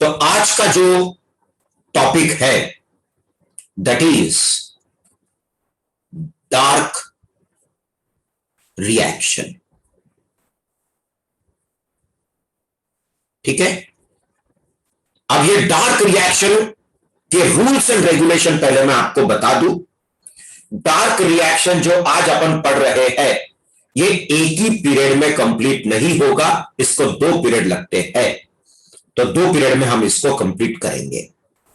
तो आज का जो टॉपिक है दैट इज डार्क रिएक्शन। ठीक है, अब ये डार्क रिएक्शन के रूल्स एंड रेगुलेशन पहले मैं आपको बता दूं। डार्क रिएक्शन जो आज अपन पढ़ रहे हैं ये एक ही पीरियड में कंप्लीट नहीं होगा, इसको 2 पीरियड लगते हैं, तो 2 पीरियड में हम इसको कंप्लीट करेंगे।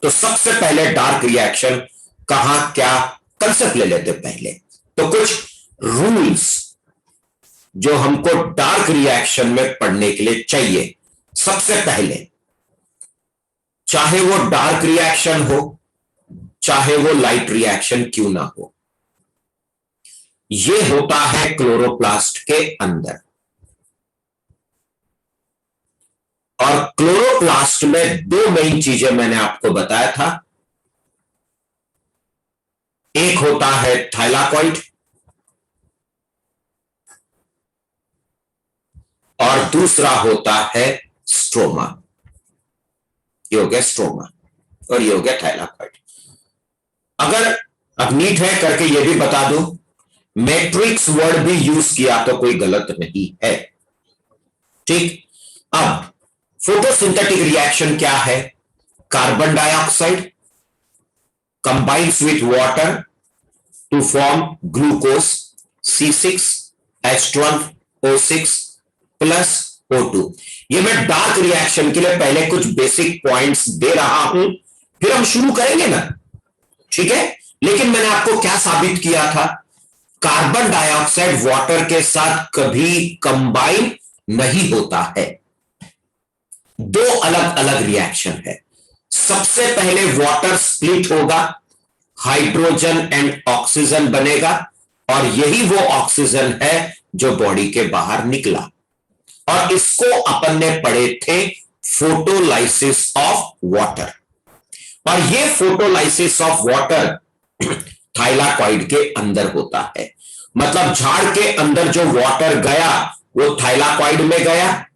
तो सबसे पहले डार्क रिएक्शन कहां क्या कंसेप्ट ले लेते पहले। तो कुछ रूल्स जो हमको डार्क रिएक्शन में पढ़ने के लिए चाहिए। सबसे पहले, चाहे वो डार्क रिएक्शन हो चाहे वो लाइट रिएक्शन क्यों ना हो, ये होता है क्लोरोप्लास्ट के अंदर। और क्लोरोप्लास्ट में 2 मेन चीजें मैंने आपको बताया था। एक होता है थाइलाकॉइड और दूसरा होता है स्ट्रोमा। ये हो गया स्ट्रोमा और ये हो गया थाइलाकॉइड। अगर अब नीट है करके ये भी बता दो, मैट्रिक्स वर्ड भी यूज किया तो कोई गलत नहीं है। ठीक, अब फोटोसिंथेटिक रिएक्शन क्या है? Carbon dioxide combines with water to form glucose C6H12O6 plus O2। ये मैं डार्क रिएक्शन के लिए पहले कुछ बेसिक पॉइंट्स दे रहा हूं, फिर हम शुरू करेंगे ना, ठीक है। लेकिन मैंने आपको क्या साबित किया था? कार्बन डाइऑक्साइड वाटर के साथ कभी कंबाइन नहीं होता है। 2 अलग अलग रिएक्शन है। सबसे पहले वाटर स्प्लिट होगा, हाइड्रोजन एंड ऑक्सीजन बनेगा और यही वो ऑक्सीजन है जो बॉडी के बाहर निकला। और इसको अपन ने पढ़े थे फोटोलाइसिस ऑफ वाटर। और ये फोटोलाइसिस ऑफ वाटर थाइलाकॉइड के अंदर होता है। मतलब झाड़ के अंदर जो वाटर गया वो थाइलाकॉइड में गया,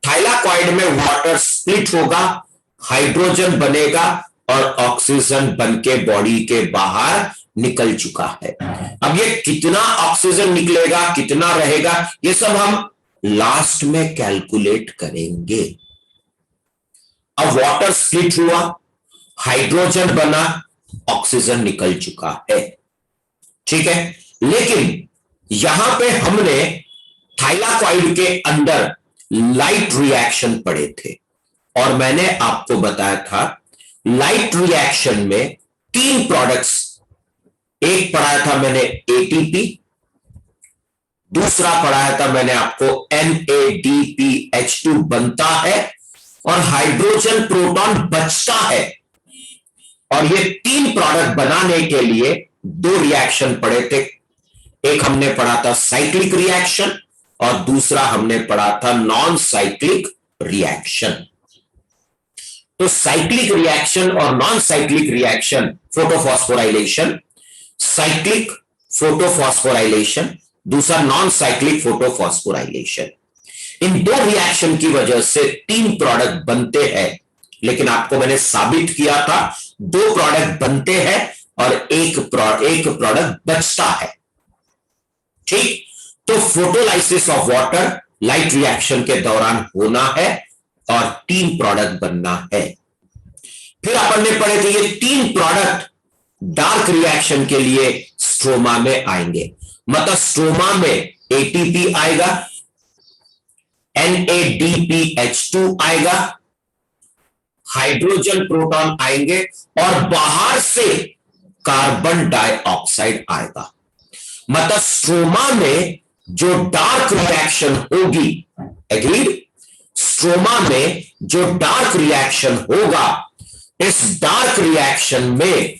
थाइलाकॉइड में वाटर स्प्लिट होगा, हाइड्रोजन बनेगा और ऑक्सीजन बनके बॉडी के बाहर निकल चुका है। अब ये कितना ऑक्सीजन निकलेगा, कितना रहेगा, ये सब हम लास्ट में कैलकुलेट करेंगे। अब वाटर स्प्लिट हुआ, हाइड्रोजन बना, ऑक्सीजन निकल चुका है, ठीक है। लेकिन यहां पे हमने थाइलाकॉइड के अंदर लाइट रिएक्शन पढ़े थे और मैंने आपको बताया था लाइट रिएक्शन में 3 प्रोडक्ट्स, एक पढ़ाया था मैंने एटीपी, दूसरा पढ़ाया था मैंने आपको NADPH2 बनता है और हाइड्रोजन प्रोटॉन बचता है। और ये 3 प्रोडक्ट बनाने के लिए 2 रिएक्शन पढ़े थे। एक हमने पढ़ा था साइक्लिक रिएक्शन और दूसरा हमने पढ़ा था नॉन साइक्लिक रिएक्शन। तो साइक्लिक रिएक्शन और non cyclic reaction, photophosphorylation, cyclic photophosphorylation, दूसरा नॉन साइक्लिक फोटोफॉस्फोराइलेशन। इन 2 रिएक्शन की वजह से 3 प्रोडक्ट बनते हैं। लेकिन आपको मैंने साबित किया था 2 प्रोडक्ट बनते हैं और एक प्रोडक्ट बचता है, ठीक। तो photolysis of water light reaction के दौरान होना है और 3 प्रोडक्ट बनना है। फिर अपन ने पढ़े थे ये 3 प्रोडक्ट डार्क रिएक्शन के लिए स्ट्रोमा में आएंगे। मतलब स्ट्रोमा में एटीपी आएगा, NADPH2 आएगा, हाइड्रोजन प्रोटॉन आएंगे और बाहर से कार्बन डाइऑक्साइड आएगा। मतलब स्ट्रोमा में जो डार्क रिएक्शन होगी, एग्रीड, स्ट्रोमा में जो डार्क रिएक्शन होगा, इस डार्क रिएक्शन में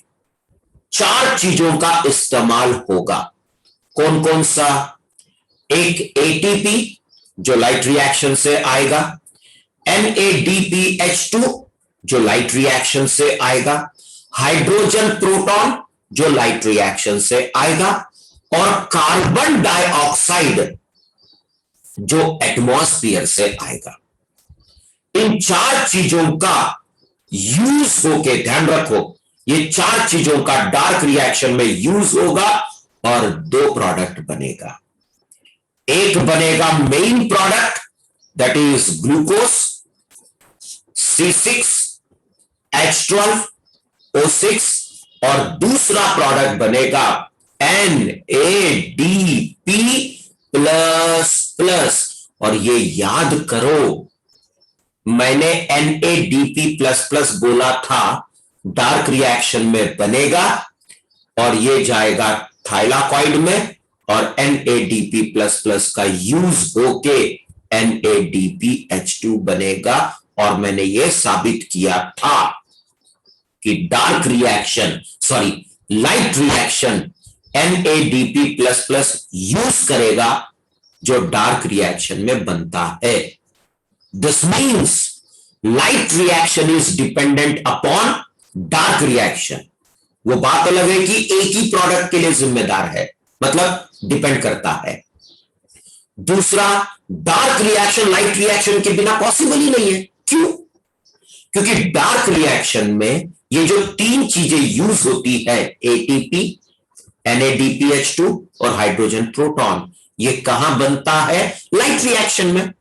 4 चीजों का इस्तेमाल होगा। कौन कौन सा? एक एटीपी जो लाइट रिएक्शन से आएगा, NADPH2 जो लाइट रिएक्शन से आएगा, हाइड्रोजन प्रोटॉन जो लाइट रिएक्शन से आएगा और कार्बन डाइऑक्साइड जो एटमॉस्फेयर से आएगा। इन 4 चीजों का यूज होके, ध्यान रखो, ये चार चीजों का डार्क रिएक्शन में यूज होगा और दो प्रोडक्ट बनेगा। एक बनेगा main product, that is glucose C6H12O6, और दूसरा प्रोडक्ट बनेगा NADP++। और ये याद करो, मैंने NADP++ बोला था डार्क रिएक्शन में बनेगा और ये जाएगा थाइलाकॉइड में, और NADP++ का यूज होके NADPH2 बनेगा। और मैंने ये साबित किया था कि dark reaction, sorry light reaction NADP++ use करेगा जो डार्क रिएक्शन में बनता है। This means light reaction is dependent upon dark reaction. वो बात अलग है कि एक ही प्रोडक्ट के लिए जिम्मेदार है, मतलब डिपेंड करता है। दूसरा, डार्क रिएक्शन लाइट रिएक्शन के बिना पॉसिबल ही नहीं है। क्यों? क्योंकि डार्क रिएक्शन में ये जो तीन चीजें यूज होती है, ATP, NADPH2 और हाइड्रोजन प्रोटॉन, ये कहां बनता है? लाइट रिएक्शन में।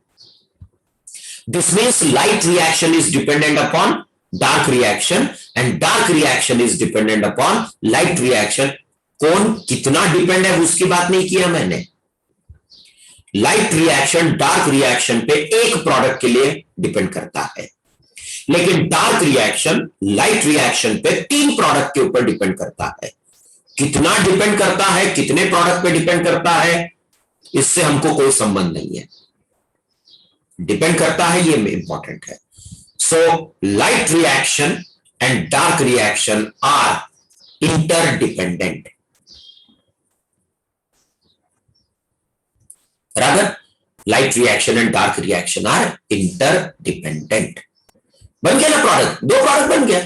This means light reaction is dependent upon dark reaction and dark reaction is dependent upon light reaction. कौन कितना डिपेंड है उसकी बात नहीं किया मैंने। लाइट रिएक्शन डार्क रिएक्शन पे एक प्रोडक्ट के लिए डिपेंड करता है, लेकिन डार्क रिएक्शन लाइट रिएक्शन पे तीन प्रोडक्ट के ऊपर डिपेंड करता है। कितना डिपेंड करता है, कितने प्रोडक्ट पे डिपेंड करता है, इससे हमको कोई संबंध नहीं है। डिपेंड करता है, ये इंपॉर्टेंट है। So light reaction and dark reaction are interdependent. Rather, light reaction and dark reaction are interdependent. बन गया ना प्रोडक्ट, दो प्रोडक्ट बन गया।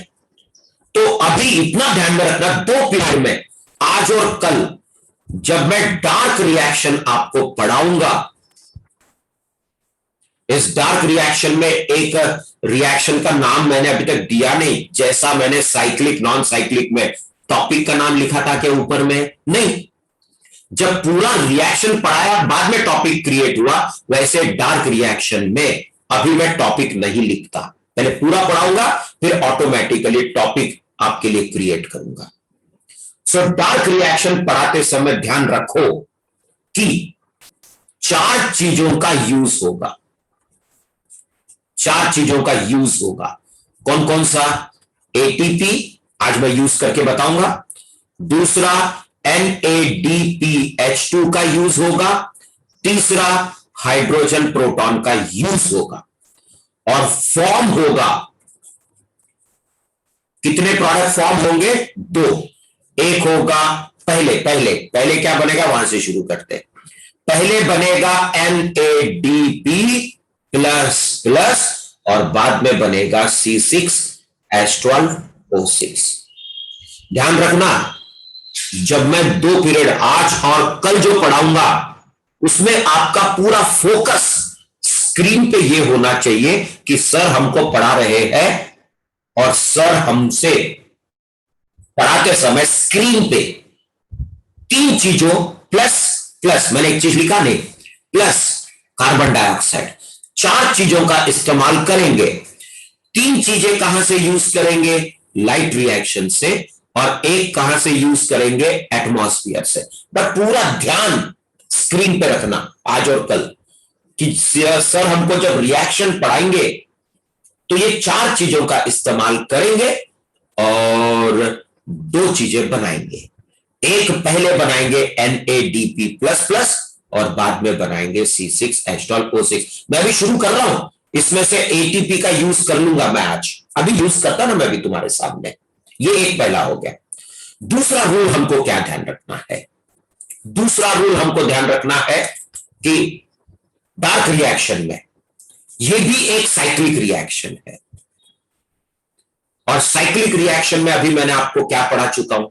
तो अभी इतना ध्यान में रखना, दो पीरियड में, आज और कल, जब मैं डार्क रिएक्शन आपको पढ़ाऊंगा, इस डार्क रिएक्शन में एक रिएक्शन का नाम मैंने अभी तक दिया नहीं, जैसा मैंने साइक्लिक नॉन साइक्लिक में टॉपिक का नाम लिखा था कि ऊपर में नहीं। जब पूरा रिएक्शन पढ़ाया बाद में टॉपिक क्रिएट हुआ, वैसे डार्क रिएक्शन में अभी मैं टॉपिक नहीं लिखता, पहले पूरा पढ़ाऊंगा फिर ऑटोमेटिकली टॉपिक आपके लिए क्रिएट करूंगा। सो डार्क रिएक्शन पढ़ाते समय ध्यान रखो कि चार चीजों का यूज होगा, चार चीजों का यूज होगा। कौन कौन सा? ATP आज मैं यूज करके बताऊंगा। दूसरा NADPH2 का यूज होगा। तीसरा हाइड्रोजन प्रोटॉन का यूज होगा। और फॉर्म होगा, कितने प्रोडक्ट फॉर्म होंगे? दो। एक होगा पहले पहले पहले क्या बनेगा, वहां से शुरू करते। पहले बनेगा NADP++ और बाद में बनेगा C6H12O6। ध्यान रखना, जब मैं दो पीरियड आज और कल जो पढ़ाऊंगा, उसमें आपका पूरा फोकस स्क्रीन पे ये होना चाहिए कि सर हमको पढ़ा रहे हैं और सर हमसे पढ़ाते समय स्क्रीन पे तीन चीजों प्लस प्लस, मैंने एक चीज लिखा नहीं, प्लस कार्बन डाइऑक्साइड, चार चीजों का इस्तेमाल करेंगे। तीन चीजें कहां से यूज करेंगे? लाइट रिएक्शन से, और एक कहां से यूज करेंगे? एटमॉस्फेयर से। बट पूरा ध्यान स्क्रीन पे रखना आज और कल कि सर हमको जब रिएक्शन पढ़ाएंगे तो ये चार चीजों का इस्तेमाल करेंगे और दो चीजें बनाएंगे। एक पहले बनाएंगे NADP++ और बाद में बनाएंगे C6H12O6। मैं अभी शुरू कर रहा हूं, इसमें से ATP का यूज कर लूंगा मैं आज, अभी यूज करता ना मैं भी तुम्हारे सामने। ये एक पहला हो गया। दूसरा रूल हमको क्या ध्यान रखना है? दूसरा रूल हमको ध्यान रखना है कि डार्क रिएक्शन में ये भी एक साइक्लिक रिएक्शन है, और साइक्लिक रिएक्शन में अभी मैंने आपको क्या पढ़ा चुका हूं,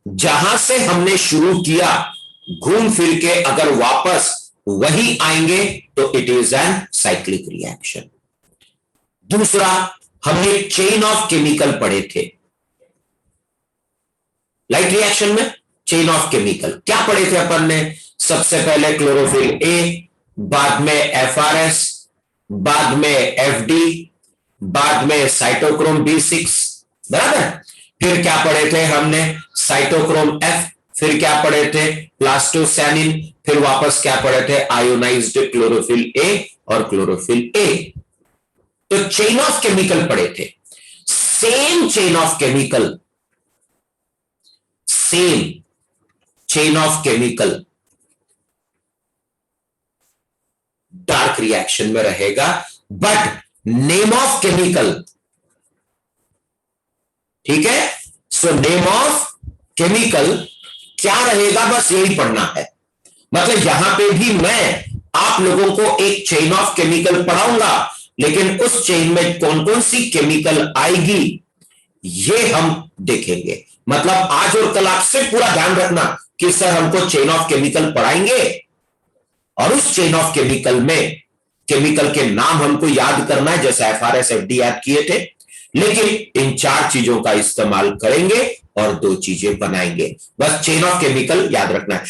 जहां से हमने शुरू किया घूम फिर के अगर वापस वही आएंगे तो it is an cyclic reaction. दूसरा, हमने चेन ऑफ केमिकल पढ़े थे लाइट रिएक्शन में। चेन ऑफ केमिकल क्या पढ़े थे अपन ने? सबसे पहले क्लोरोफिल ए, बाद में एफआरएस, बाद में एफडी, बाद में साइटोक्रोम B6, बराबर। फिर क्या पढ़े थे हमने? Cytochrome F. फिर क्या पढ़े थे? प्लास्टोसैनिन। फिर वापस क्या पढ़े थे? आयोनाइज्ड क्लोरोफिल ए और क्लोरोफिल ए। तो चेन ऑफ केमिकल पढ़े थे। Same chain of chemical, same chain of chemical dark reaction में रहेगा, बट नेम ऑफ केमिकल, ठीक है। सो नेम ऑफ केमिकल क्या रहेगा, बस यही पढ़ना है। मतलब यहां पे भी मैं आप लोगों को एक चेन ऑफ केमिकल पढ़ाऊंगा, लेकिन उस चेन में कौन कौन सी केमिकल आएगी ये हम देखेंगे। मतलब आज और कल आपसे पूरा ध्यान रखना कि सर हमको चेन ऑफ केमिकल पढ़ाएंगे और उस चेन ऑफ केमिकल में केमिकल के नाम हमको याद करना है, जैसे एफआरएस एफडी याद किए थे, लेकिन इन 4 चीजों का इस्तेमाल करेंगे और 2 चीजें बनाएंगे। बस चेन ऑफ केमिकल याद रखना है।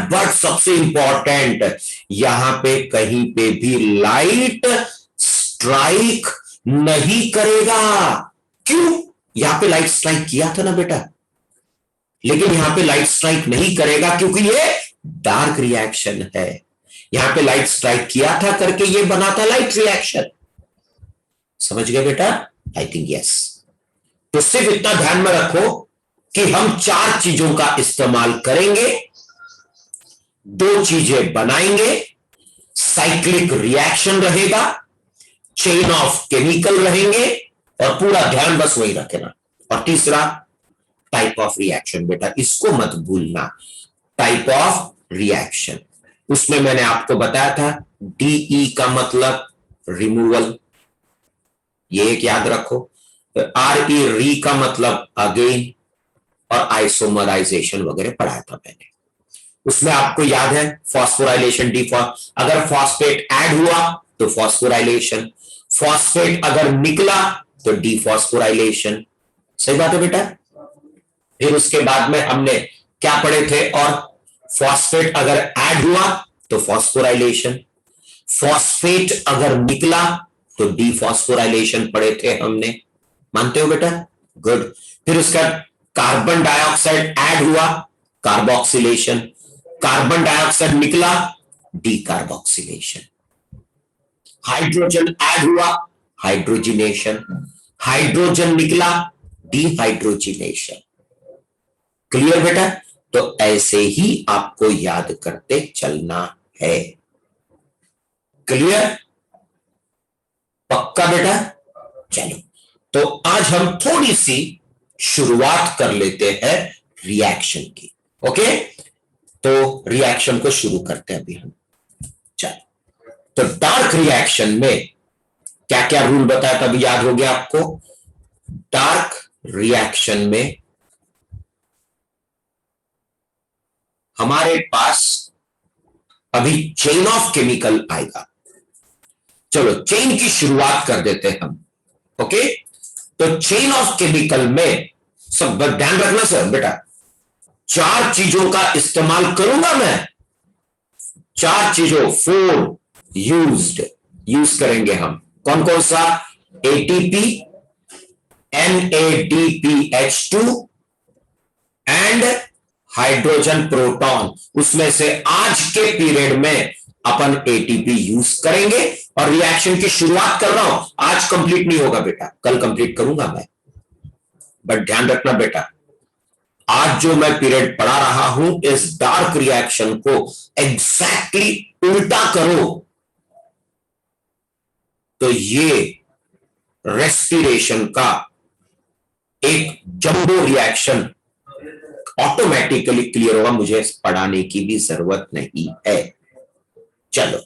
बट सबसे इंपॉर्टेंट, यहां पे कहीं पे भी लाइट स्ट्राइक नहीं करेगा। क्यों? यहां पे लाइट स्ट्राइक किया था ना बेटा, लेकिन यहां पे लाइट स्ट्राइक नहीं करेगा क्योंकि ये डार्क रिएक्शन है। यहां पे लाइट स्ट्राइक किया था करके ये बना था लाइट रिएक्शन। समझ गए बेटा? I think yes. तो सिर्फ इतना ध्यान में रखो कि हम 4 चीजों का इस्तेमाल करेंगे, 2 चीजें बनाएंगे, साइक्लिक रिएक्शन रहेगा, चेन ऑफ केमिकल रहेंगे, और पूरा ध्यान बस वही रखना। और तीसरा टाइप ऑफ रिएक्शन बेटा, इसको मत भूलना, टाइप ऑफ रिएक्शन। उसमें मैंने आपको बताया था डीई का मतलब रिमूवल, ये एक याद रखो। आरई री का मतलब अगेन, और आइसोमराइजेशन वगैरह पढ़ाया था मैंने। उसमें आपको याद है फॉस्फोराइलेशन, अगर फॉस्फेट ऐड हुआ तो फॉस्फोराइलेशन, फॉस्फेट अगर निकला तो डीफॉस्फोराइलेशन। सही बात है बेटा? फिर उसके बाद में हमने क्या पढ़े थे? और फॉस्फेट अगर ऐड हुआ तो फॉस्फोराइलेशन, फॉस्फेट अगर निकला तो डीफॉस्फोराइलेशन पढ़े थे हमने। मानते हो बेटा? गुड। फिर उसका कार्बन डाइऑक्साइड ऐड हुआ, कार्बोक्सिलेशन, कार्बन डाइऑक्साइड निकला, डीकार्बोक्सिलेशन, हाइड्रोजन ऐड हुआ, हाइड्रोजिनेशन, हाइड्रोजन निकला, डिहाइड्रोजिनेशन। क्लियर बेटा? तो ऐसे ही आपको याद करते चलना है। क्लियर? पक्का बेटा? चलो, तो आज हम थोड़ी सी शुरुआत कर लेते हैं रिएक्शन की। ओके, तो रिएक्शन को शुरू करते हैं अभी हम। चलो, तो डार्क रिएक्शन में क्या क्या रूल बताया था, अभी याद हो गया आपको? डार्क रिएक्शन में हमारे पास अभी चेन ऑफ केमिकल आएगा। चलो चेन की शुरुआत कर देते हैं हम। ओके, तो चेन ऑफ केमिकल में सब ध्यान रखना सर बेटा, 4 चीजों का इस्तेमाल करूंगा मैं। 4 चीजों, 4 यूज करेंगे हम। कौन कौन सा? ATP, NADPH2 and hydrogen proton. उसमें से आज के पीरियड में अपन एटीपी यूज करेंगे, और रिएक्शन की शुरुआत कर रहा हूं। आज कंप्लीट नहीं होगा बेटा, कल कंप्लीट करूंगा मैं। बट ध्यान रखना बेटा, आज जो मैं पीरियड पढ़ा रहा हूं इस डार्क रिएक्शन को एग्जैक्टली उल्टा करो तो ये रेस्पिरेशन का एक जंबो रिएक्शन ऑटोमेटिकली क्लियर होगा, मुझे पढ़ाने की भी जरूरत नहीं है। चलो,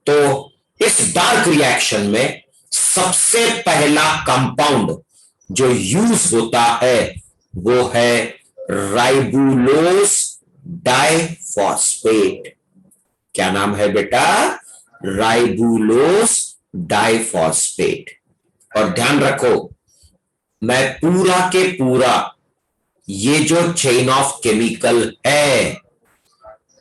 तो इस डार्क रिएक्शन में सबसे पहला कंपाउंड जो यूज होता है वो है राइबुलोस डाइफॉस्फेट। क्या नाम है बेटा? राइबुलोस डाइफॉस्फेट। और ध्यान रखो, मैं पूरा के पूरा ये जो चेन ऑफ केमिकल है,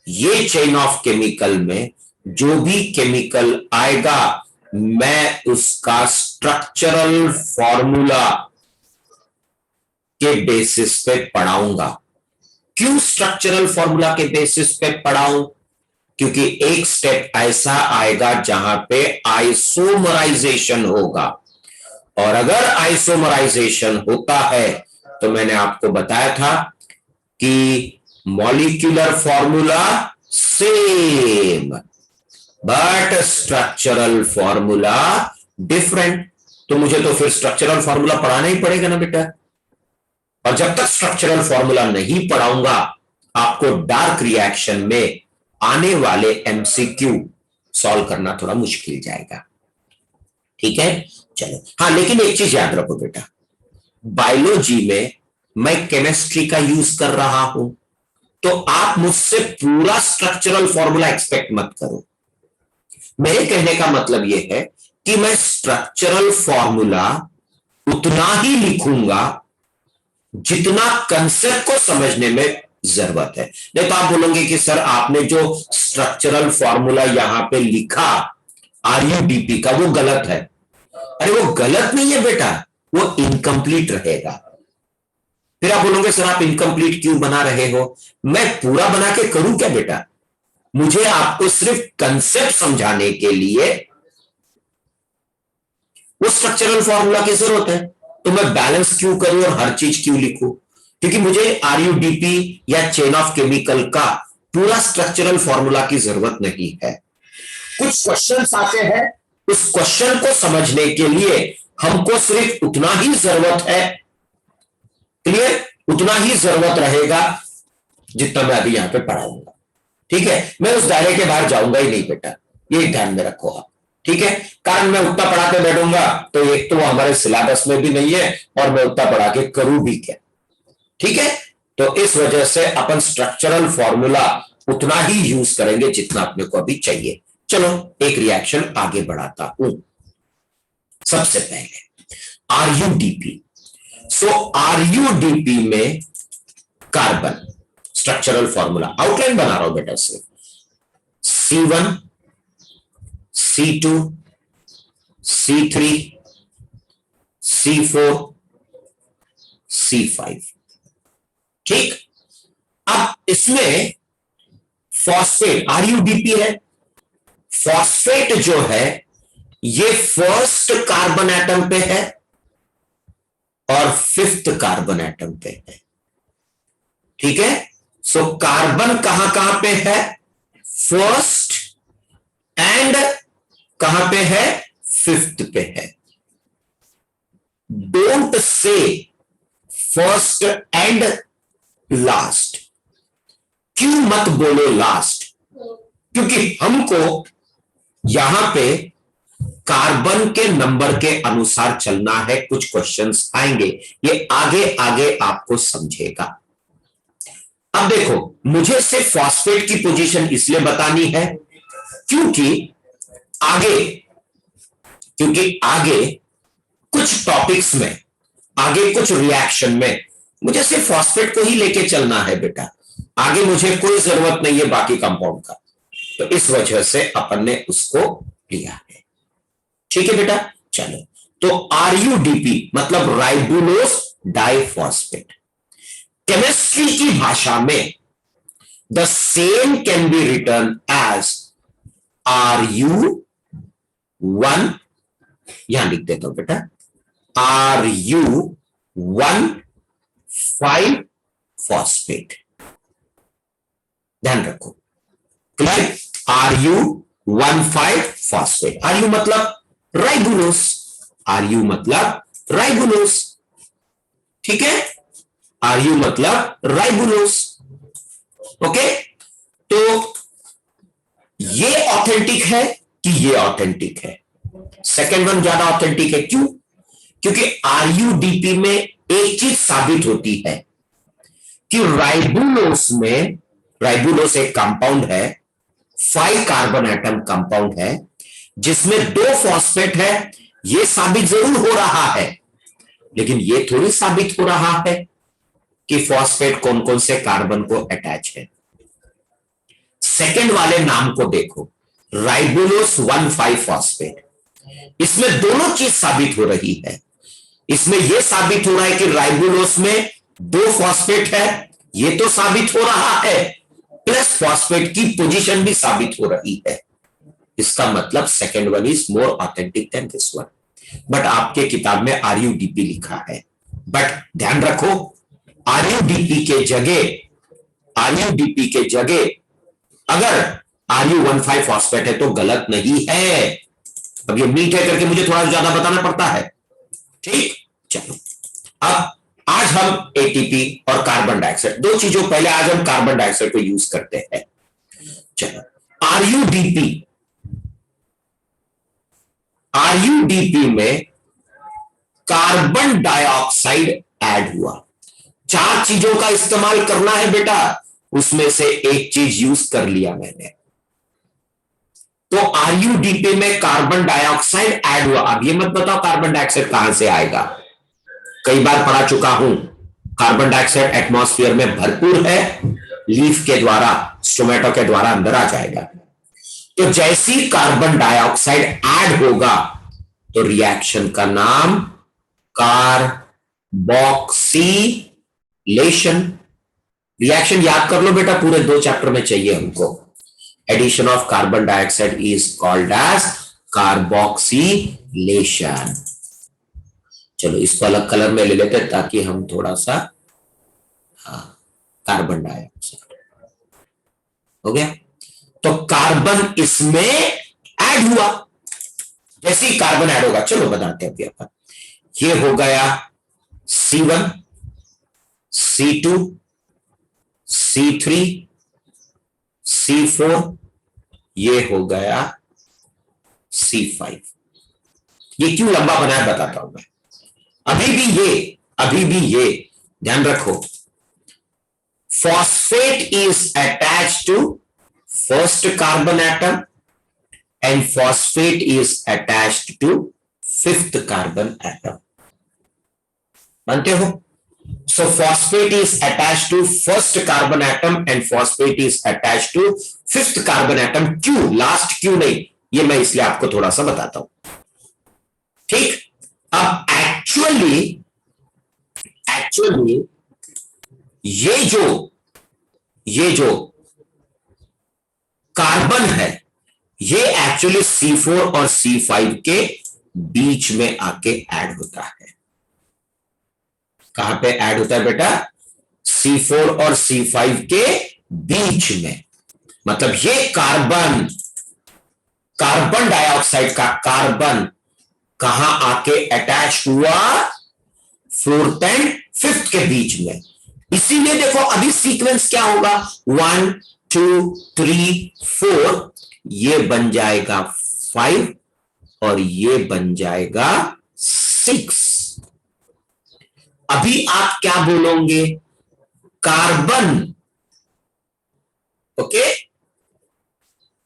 ये चेन ऑफ केमिकल में जो भी केमिकल आएगा मैं उसका स्ट्रक्चरल फॉर्मूला के बेसिस पे पढ़ाऊंगा। क्यों स्ट्रक्चरल फॉर्मूला के बेसिस पे पढ़ाऊं? क्योंकि एक स्टेप ऐसा आएगा जहां पे आइसोमराइजेशन होगा, और अगर आइसोमराइजेशन होता है तो मैंने आपको बताया था कि molecular formula same but structural formula different. तो मुझे तो फिर स्ट्रक्चरल फॉर्मूला पढ़ाना ही पड़ेगा ना बेटा, और जब तक स्ट्रक्चरल फॉर्मूला नहीं पढ़ाऊंगा आपको डार्क रिएक्शन में आने वाले एमसीक्यू सॉल्व करना थोड़ा मुश्किल जाएगा। ठीक है, चलो। हाँ, लेकिन एक चीज याद रखो बेटा, बायोलॉजी में मैं केमिस्ट्री का यूज कर रहा हूं, तो आप मुझसे पूरा स्ट्रक्चरल फॉर्मूला एक्सपेक्ट मत करो। मेरे कहने का मतलब यह है कि मैं स्ट्रक्चरल फॉर्मूला उतना ही लिखूंगा जितना कंसेप्ट को समझने में जरूरत है। नहीं तो आप बोलोगे कि सर आपने जो स्ट्रक्चरल फॉर्मूला यहां पे लिखा आरयूडीपी का, वो गलत है। अरे वो गलत नहीं है बेटा, वो इनकम्प्लीट रहेगा। फिर आप बोलोगे सर आप इनकम्प्लीट क्यों बना रहे हो? मैं पूरा बना के करूं क्या बेटा? मुझे आपको सिर्फ कंसेप्ट समझाने के लिए वो स्ट्रक्चरल फॉर्मूला की जरूरत है। तो मैं बैलेंस क्यों करूं और हर चीज क्यों लिखूं? क्योंकि मुझे आरयूडीपी या चेन ऑफ केमिकल का पूरा स्ट्रक्चरल फॉर्मूला की जरूरत नहीं है। कुछ क्वेश्चंस आते हैं, उस क्वेश्चन को समझने के लिए हमको सिर्फ उतना ही जरूरत है, क्लियर, उतना ही जरूरत रहेगा जितना मैं अभी यहां पे पढ़ाऊंगा। ठीक है, मैं उस दायरे के बाहर जाऊंगा ही नहीं बेटा, ये ध्यान में रखो आप। ठीक है, कारण मैं उतना पढ़ा के बैठूंगा तो एक तो वो हमारे सिलेबस में भी नहीं है, और मैं उतना पढ़ा के करूं भी क्या। ठीक है, तो इस वजह से अपन स्ट्रक्चरल फॉर्मूला उतना ही यूज करेंगे जितना अपने को अभी चाहिए। चलो एक रिएक्शन आगे बढ़ाता हूं। सबसे पहले आरयूडीपी। सो आरयूडीपी में कार्बन स्ट्रक्चरल फॉर्मूला आउटलाइन बना रहा हूं बेटा से, C1 C2 C3 C4 C5। ठीक, अब इसमें फॉस्फेट आरयूडीपी है, फॉस्फेट जो है ये फर्स्ट कार्बन एटम पे है और फिफ्थ कार्बन एटम पे है। ठीक है, सो कार्बन कहां पे है? फर्स्ट एंड कहां पे है? फिफ्थ पे है। Don't say first and last. क्यों मत बोलो लास्ट? क्योंकि हमको यहां पे कार्बन के नंबर के अनुसार चलना है। कुछ क्वेश्चंस आएंगे, ये आगे आगे आपको समझेगा। अब देखो, मुझे सिर्फ फॉस्फेट की पोजीशन इसलिए बतानी है क्योंकि आगे कुछ टॉपिक्स में, आगे कुछ रिएक्शन में मुझे सिर्फ फॉस्फेट को ही लेके चलना है बेटा। आगे मुझे कोई जरूरत नहीं है बाकी कंपाउंड का, तो इस वजह से अपन ने उसको लिया है। ठीक है बेटा, चलो। तो आरयूडीपी मतलब राइबोलोस डाइफॉस्फेट। केमिस्ट्री की भाषा में the same can be written as Ru1, यहां लिख देता हूं बेटा, Ru15 फॉस्फेट। ध्यान रखो, क्लियर? Ru15 phosphate. Ru मतलब राइबोलोस, Ru मतलब राइबोलोस। ठीक है, Ru मतलब राइबोलोस। ओके, तो ये ऑथेंटिक है कि ये ऑथेंटिक है? सेकेंड वन ज्यादा ऑथेंटिक है। क्यों? क्योंकि आरयूडीपी में एक चीज साबित होती है कि राइबोलोस में, राइबोलोस एक कंपाउंड है, 5 कार्बन एटम कंपाउंड है, जिसमें 2 फॉस्फेट है ये साबित जरूर हो रहा है, लेकिन ये थोड़ी साबित हो रहा है कि फॉस्फेट कौन कौन से कार्बन को अटैच है। सेकंड वाले नाम को देखो, राइबोलोस 1,5 फॉस्फेट, इसमें दोनों चीज साबित हो रही है। इसमें यह साबित हो रहा है कि राइबोलोस में 2 फॉस्फेट है, यह तो साबित हो रहा है, प्लस फॉस्फेट की पोजीशन भी साबित हो रही है। इसका मतलब second one is more authentic than this one. But आपके किताब में RUDP लिखा है, बट ध्यान रखो RUDP के जगह अगर Ru15 फॉस्फेट है तो गलत नहीं है। अब ये मीट है करके मुझे थोड़ा ज्यादा बताना पड़ता है, ठीक। चलो अब आज हम ATP और कार्बन डाइऑक्साइड, 2 चीजों, पहले आज हम कार्बन डाइऑक्साइड को यूज करते हैं। चलो RUDP में कार्बन डाइऑक्साइड ऐड हुआ। 4 चीजों का इस्तेमाल करना है बेटा, उसमें से एक चीज यूज कर लिया मैंने। तो RUDP में कार्बन डाइऑक्साइड ऐड हुआ। अब ये मत बताओ कार्बन डाइऑक्साइड कहां से आएगा, कई बार पढ़ा चुका हूं, कार्बन डाइऑक्साइड एटमॉस्फेयर में भरपूर है, लीफ के द्वारा, स्टोमेटो के द्वारा अंदर आ जाएगा। तो जैसी कार्बन डाइऑक्साइड ऐड होगा तो रिएक्शन का नाम कार्बोक्सिलेशन। रिएक्शन याद कर लो बेटा, पूरे 2 चैप्टर में चाहिए हमको। Addition of carbon dioxide is called as carboxylation. चलो इसको अलग कलर में ले लेते हैं ताकि हम थोड़ा सा, हाँ, कार्बन डाइऑक्साइड हो गया। तो कार्बन इसमें ऐड हुआ, जैसे ही कार्बन ऐड होगा, चलो बताते हैं अभी अपन। ये हो गया C1, C2, C3, C4, ये हो गया C5। ये क्यों लंबा बनाया बताता हूं मैं। अभी भी ये ध्यान रखो, phosphate is attached to first carbon atom and phosphate is attached to 5th carbon atom. मानते हो? So phosphate is attached to first carbon atom and phosphate is attached to 5th carbon atom। क्यों? Last क्यों नहीं, ये मैं इसलिए आपको थोड़ा सा बताता हूं, ठीक। अब एक्चुअली ये जो कार्बन है, ये एक्चुअली C4 और C5 के बीच में आके ऐड होता है। कहां पे ऐड होता है बेटा? C4 और C5 के बीच में। मतलब ये कार्बन डाइऑक्साइड का कार्बन कहां आके अटैच हुआ? 4th एंड 5th के बीच में। इसीलिए देखो अभी सीक्वेंस क्या होगा, 1 2 3 4, ये बन जाएगा 5 और ये बन जाएगा 6। अभी आप क्या बोलोगे? Carbon, okay,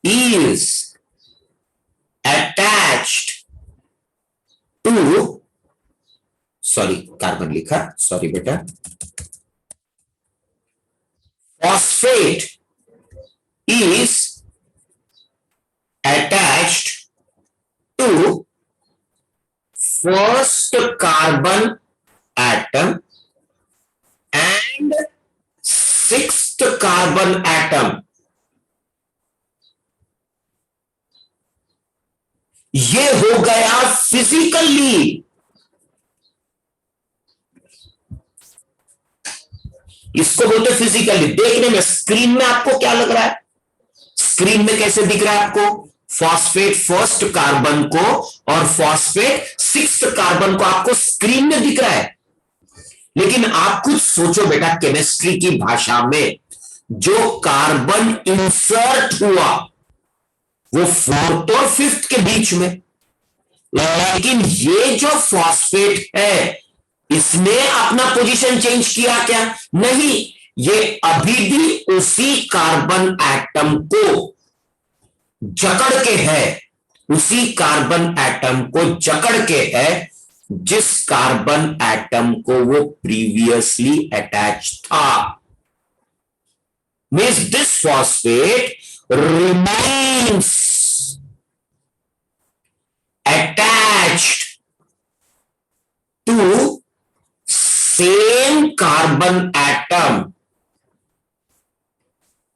is attached to, sorry carbon लिखा, सॉरी बेटा, phosphate is attached to first carbon atom and 6th carbon atom। ये हो गया फिजिकली। इसको बोलते फिजिकली। देखने में, स्क्रीन में आपको क्या लग रहा है? स्क्रीन में कैसे दिख रहा है आपको? फॉस्फेट फर्स्ट कार्बन को और फॉस्फेट 6th कार्बन को आपको स्क्रीन में दिख रहा है। लेकिन आप कुछ सोचो बेटा, केमिस्ट्री की भाषा में जो कार्बन इंसर्ट हुआ वो 4th और 5th के बीच में। लेकिन ये जो फॉस्फेट है, इसने अपना पोजीशन चेंज किया क्या? नहीं, ये अभी भी उसी कार्बन एटम को जकड़ के है, उसी कार्बन एटम को जकड़ के है जिस कार्बन एटम को वो प्रीवियसली अटैच था। Means this phosphate remains attached to same carbon atom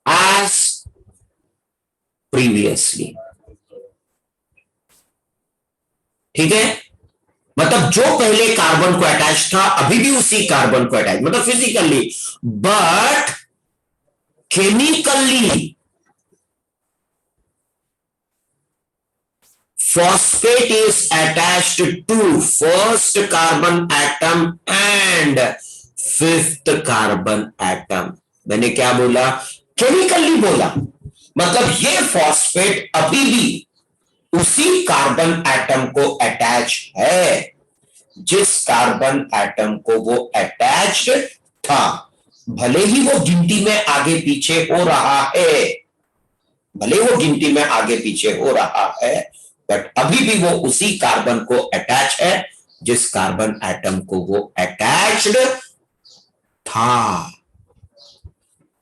as previously. ठीक है, मतलब जो पहले कार्बन को अटैच था अभी भी उसी कार्बन को अटैच, मतलब physically, but chemically phosphate is attached to first carbon atom and fifth carbon atom। मैंने क्या बोला? केमिकली बोला, मतलब ये फॉस्फेट अभी भी उसी कार्बन एटम को अटैच है जिस कार्बन एटम को वो अटैच्ड था। भले ही वो गिनती में आगे पीछे हो रहा है, भले वो गिनती में आगे पीछे हो रहा है, बट अभी भी वो उसी कार्बन को अटैच है जिस कार्बन एटम को वो अटैच्ड था।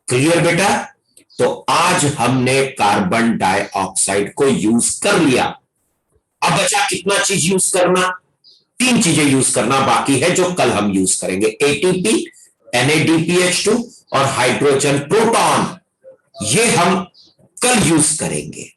क्लियर बेटा? तो आज हमने कार्बन डाइऑक्साइड को यूज कर लिया। अब बचा कितना चीज यूज करना? 3 चीजें यूज करना बाकी है जो कल हम यूज करेंगे। एटीपी, NADPH2 और हाइड्रोजन प्रोटॉन, ये हम कल यूज करेंगे।